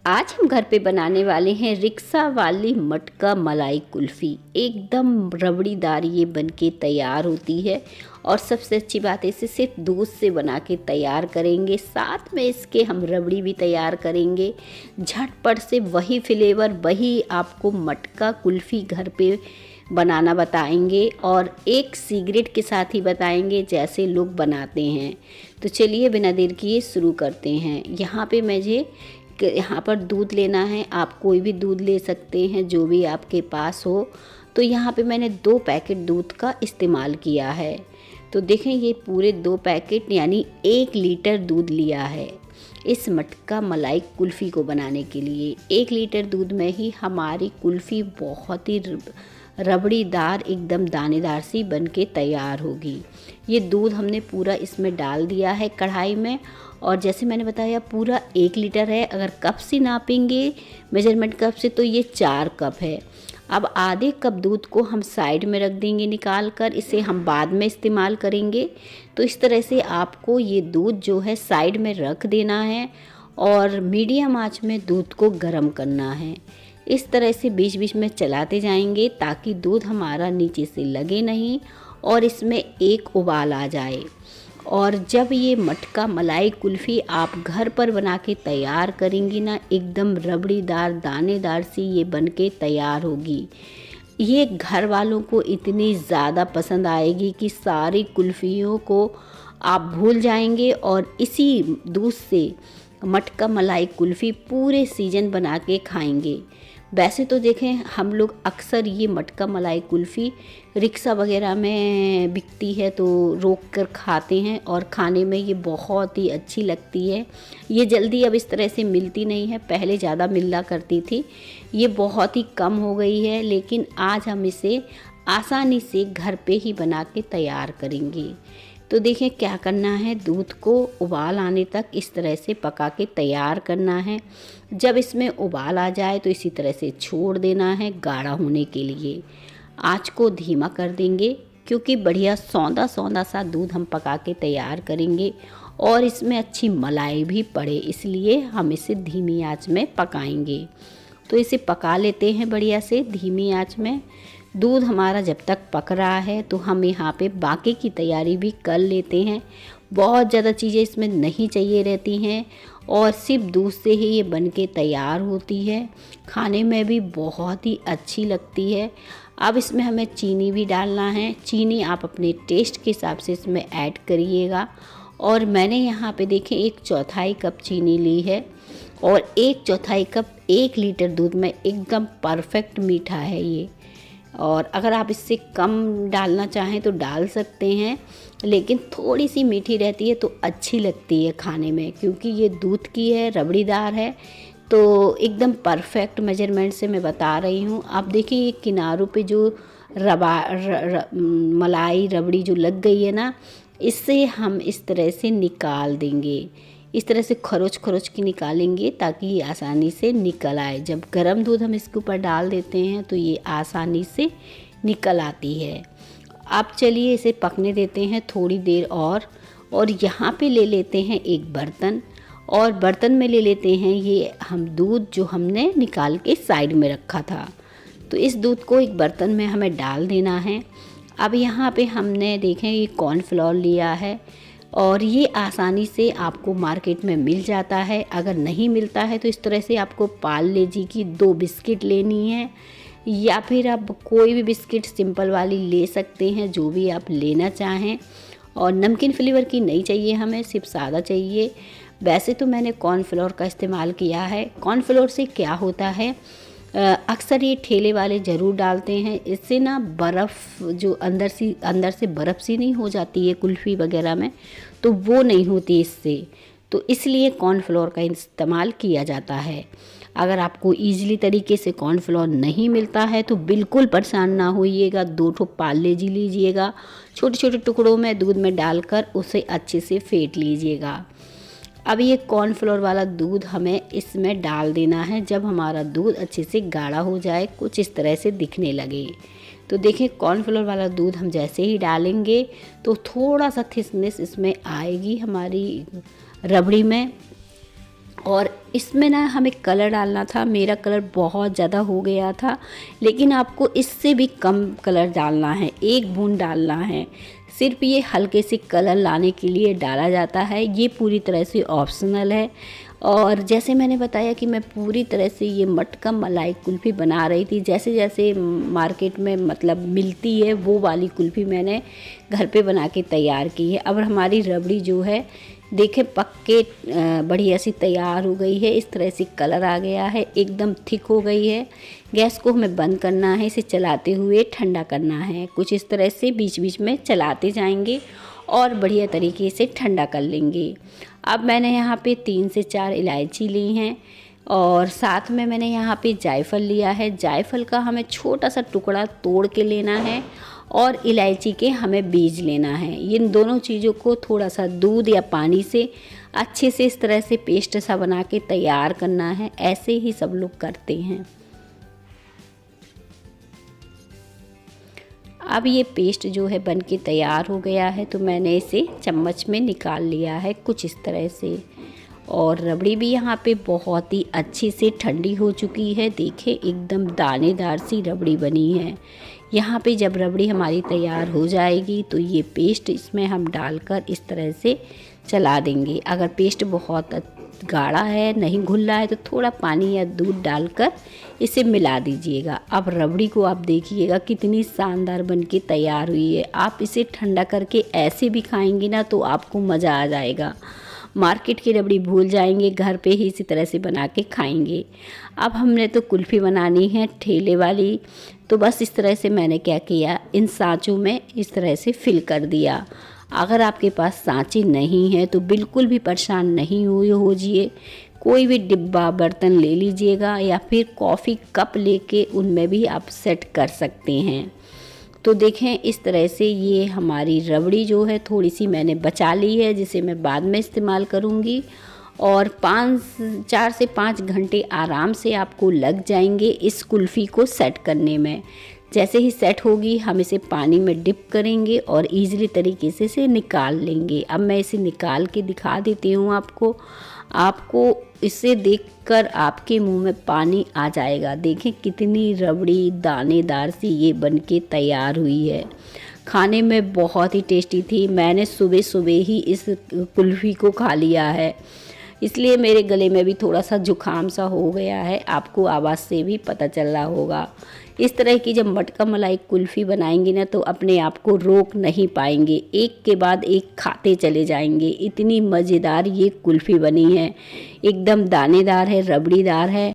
आज हम घर पे बनाने वाले हैं रिक्शा वाली मटका मलाई कुल्फ़ी। एकदम रबड़ीदार ये बनके तैयार होती है और सबसे अच्छी बात है इसे सिर्फ दूध से बना के तैयार करेंगे, साथ में इसके हम रबड़ी भी तैयार करेंगे। झटपट से वही फ्लेवर, वही आपको मटका कुल्फ़ी घर पे बनाना बताएंगे और एक सीक्रेट के साथ ही बताएंगे जैसे लोग बनाते हैं। तो चलिए बिना देर किए शुरू करते हैं। यहाँ पर दूध लेना है, आप कोई भी दूध ले सकते हैं जो भी आपके पास हो। तो यहाँ पे मैंने 2 पैकेट दूध का इस्तेमाल किया है। तो देखें ये पूरे 2 पैकेट यानी 1 लीटर दूध लिया है इस मटका मलाई कुल्फ़ी को बनाने के लिए। 1 लीटर दूध में ही हमारी कुल्फ़ी बहुत ही रबड़ीदार, एकदम दानेदार सी बन के तैयार होगी। ये दूध हमने पूरा इसमें डाल दिया है कढ़ाई में और जैसे मैंने बताया पूरा 1 लीटर है। अगर कप से नापेंगे मेजरमेंट कप से तो ये 4 कप है। अब आधे कप दूध को हम साइड में रख देंगे निकाल कर, इसे हम बाद में इस्तेमाल करेंगे। तो इस तरह से आपको ये दूध जो है साइड में रख देना है और मीडियम आंच में दूध को गर्म करना है। इस तरह से बीच बीच में चलाते जाएंगे ताकि दूध हमारा नीचे से लगे नहीं और इसमें एक उबाल आ जाए। और जब ये मटका मलाई कुल्फ़ी आप घर पर बना के तैयार करेंगी ना, एकदम रबड़ीदार दानेदार सी ये बन के तैयार होगी। ये घर वालों को इतनी ज़्यादा पसंद आएगी कि सारी कुल्फ़ियों को आप भूल जाएंगे और इसी दूध से मटका मलाई कुल्फ़ी पूरे सीजन बना के खाएंगे। वैसे तो देखें हम लोग अक्सर ये मटका मलाई कुल्फ़ी रिक्शा वगैरह में बिकती है तो रोक कर खाते हैं और खाने में ये बहुत ही अच्छी लगती है। ये जल्दी अब इस तरह से मिलती नहीं है, पहले ज़्यादा मिला करती थी, ये बहुत ही कम हो गई है। लेकिन आज हम इसे आसानी से घर पे ही बना के तैयार करेंगे। तो देखें क्या करना है, दूध को उबाल आने तक इस तरह से पका के तैयार करना है। जब इसमें उबाल आ जाए तो इसी तरह से छोड़ देना है गाढ़ा होने के लिए। आँच को धीमा कर देंगे क्योंकि बढ़िया सौंधा सौंधा सा दूध हम पका के तैयार करेंगे और इसमें अच्छी मलाई भी पड़े, इसलिए हम इसे धीमी आँच में पकाएंगे। तो इसे पका लेते हैं बढ़िया से धीमी आँच में। दूध हमारा जब तक पक रहा है तो हम यहाँ पे बाकी की तैयारी भी कर लेते हैं। बहुत ज़्यादा चीज़ें इसमें नहीं चाहिए रहती हैं और सिर्फ दूध से ही ये बन के तैयार होती है। खाने में भी बहुत ही अच्छी लगती है। अब इसमें हमें चीनी भी डालना है। चीनी आप अपने टेस्ट के हिसाब से इसमें ऐड करिएगा और मैंने यहाँ पे देखें 1/4 कप चीनी ली है और 1/4 कप 1 लीटर दूध में एकदम परफेक्ट मीठा है ये। और अगर आप इससे कम डालना चाहें तो डाल सकते हैं, लेकिन थोड़ी सी मीठी रहती है तो अच्छी लगती है खाने में, क्योंकि ये दूध की है, रबड़ीदार है, तो एकदम परफेक्ट मेजरमेंट से मैं बता रही हूँ। आप देखिए ये किनारों पे जो मलाई रबड़ी जो लग गई है ना, इससे हम इस तरह से निकाल देंगे। इस तरह से खरोच खरोच के निकालेंगे ताकि ये आसानी से निकल आए। जब गर्म दूध हम इसके ऊपर डाल देते हैं तो ये आसानी से निकल आती है। अब चलिए इसे पकने देते हैं थोड़ी देर और यहाँ पे ले लेते हैं एक बर्तन और बर्तन में ले लेते हैं ये हम दूध जो हमने निकाल के साइड में रखा था। तो इस दूध को एक बर्तन में हमें डाल देना है। अब यहाँ पे हमने देखें ये कॉर्नफ्लोर लिया है और ये आसानी से आपको मार्केट में मिल जाता है। अगर नहीं मिलता है तो इस तरह से आपको पार्ले जी की 2 बिस्किट लेनी है या फिर आप कोई भी बिस्किट सिंपल वाली ले सकते हैं, जो भी आप लेना चाहें। और नमकीन फ्लेवर की नहीं चाहिए हमें, सिर्फ सादा चाहिए। वैसे तो मैंने कॉर्नफ्लोर का इस्तेमाल किया है। कॉर्नफ्लोर से क्या होता है, अक्सर ये ठेले वाले ज़रूर डालते हैं, इससे ना बर्फ़ जो अंदर से बर्फ़ सी नहीं हो जाती है कुल्फ़ी वगैरह में, तो वो नहीं होती इससे। तो इसलिए कॉर्नफ्लोर का इस्तेमाल किया जाता है। अगर आपको ईज़िली तरीके से कॉर्नफ्लोर नहीं मिलता है तो बिल्कुल परेशान ना होइएगा, 2 ठो पार्ले जी लीजिएगा, छोटे छोटे टुकड़ों में दूध में डालकर उसे अच्छे से फेंट लीजिएगा। अब ये कॉर्नफ्लोर वाला दूध हमें इसमें डाल देना है। जब हमारा दूध अच्छे से गाढ़ा हो जाए, कुछ इस तरह से दिखने लगे, तो देखिए कॉर्नफ्लोर वाला दूध हम जैसे ही डालेंगे तो थोड़ा सा थिकनेस इसमें आएगी हमारी रबड़ी में और इसमें ना हमें कलर डालना था, मेरा कलर बहुत ज़्यादा हो गया था, लेकिन आपको इससे भी कम कलर डालना है, 1 बूंद डालना है। सिर्फ ये हल्के से कलर लाने के लिए डाला जाता है, ये पूरी तरह से ऑप्शनल है। और जैसे मैंने बताया कि मैं पूरी तरह से ये मटका मलाई कुल्फ़ी बना रही थी, जैसे जैसे मार्केट में मतलब मिलती है वो वाली कुल्फ़ी मैंने घर पे बना के तैयार की है। अब हमारी रबड़ी जो है देखें पक के बढ़िया सी तैयार हो गई है, इस तरह से कलर आ गया है, एकदम थिक हो गई है। गैस को हमें बंद करना है, इसे चलाते हुए ठंडा करना है। कुछ इस तरह से बीच बीच में चलाते जाएंगे और बढ़िया तरीके से ठंडा कर लेंगे। अब मैंने यहाँ पे 3 से 4 इलायची ली हैं और साथ में मैंने यहाँ पे जायफल लिया है। जायफल का हमें छोटा सा टुकड़ा तोड़ के लेना है और इलायची के हमें बीज लेना है। इन दोनों चीज़ों को थोड़ा सा दूध या पानी से अच्छे से इस तरह से पेस्ट सा बना के तैयार करना है। ऐसे ही सब लोग करते हैं। अब ये पेस्ट जो है बन के तैयार हो गया है, तो मैंने इसे चम्मच में निकाल लिया है कुछ इस तरह से। और रबड़ी भी यहाँ पे बहुत ही अच्छी से ठंडी हो चुकी है। देखें एकदम दानेदार सी रबड़ी बनी है। यहाँ पे जब रबड़ी हमारी तैयार हो जाएगी तो ये पेस्ट इसमें हम डालकर इस तरह से चला देंगे। अगर पेस्ट बहुत गाढ़ा है, नहीं घुल रहा है, तो थोड़ा पानी या दूध डालकर इसे मिला दीजिएगा। अब रबड़ी को आप देखिएगा कितनी शानदार बनके तैयार हुई है। आप इसे ठंडा करके ऐसे भी खाएंगे ना तो आपको मज़ा आ जाएगा। मार्केट की रबड़ी भूल जाएंगे, घर पे ही इसी तरह से बना के खाएंगे। अब हमने तो कुल्फ़ी बनानी है ठेले वाली, तो बस इस तरह से मैंने क्या किया, इन सांचों में इस तरह से फिल कर दिया। अगर आपके पास सांचे नहीं है तो बिल्कुल भी परेशान नहीं होइए, कोई भी डिब्बा बर्तन ले लीजिएगा या फिर कॉफ़ी कप लेके उनमें भी आप सेट कर सकते हैं। तो देखें इस तरह से ये हमारी रबड़ी जो है थोड़ी सी मैंने बचा ली है, जिसे मैं बाद में इस्तेमाल करूँगी। और 4 से 5 घंटे आराम से आपको लग जाएंगे इस कुल्फ़ी को सेट करने में। जैसे ही सेट होगी हम इसे पानी में डिप करेंगे और इजीली तरीके से इसे निकाल लेंगे। अब मैं इसे निकाल के दिखा देती हूँ आपको इसे देखकर आपके मुंह में पानी आ जाएगा। देखें कितनी रबड़ी दानेदार सी ये बनके तैयार हुई है। खाने में बहुत ही टेस्टी थी। मैंने सुबह सुबह ही इस कुल्फ़ी को खा लिया है, इसलिए मेरे गले में भी थोड़ा सा जुकाम सा हो गया है, आपको आवाज़ से भी पता चल रहा होगा। इस तरह की जब मटका मलाई कुल्फ़ी बनाएंगे ना तो अपने आप को रोक नहीं पाएंगे, एक के बाद एक खाते चले जाएंगे। इतनी मज़ेदार ये कुल्फ़ी बनी है, एकदम दानेदार है, रबड़ीदार है।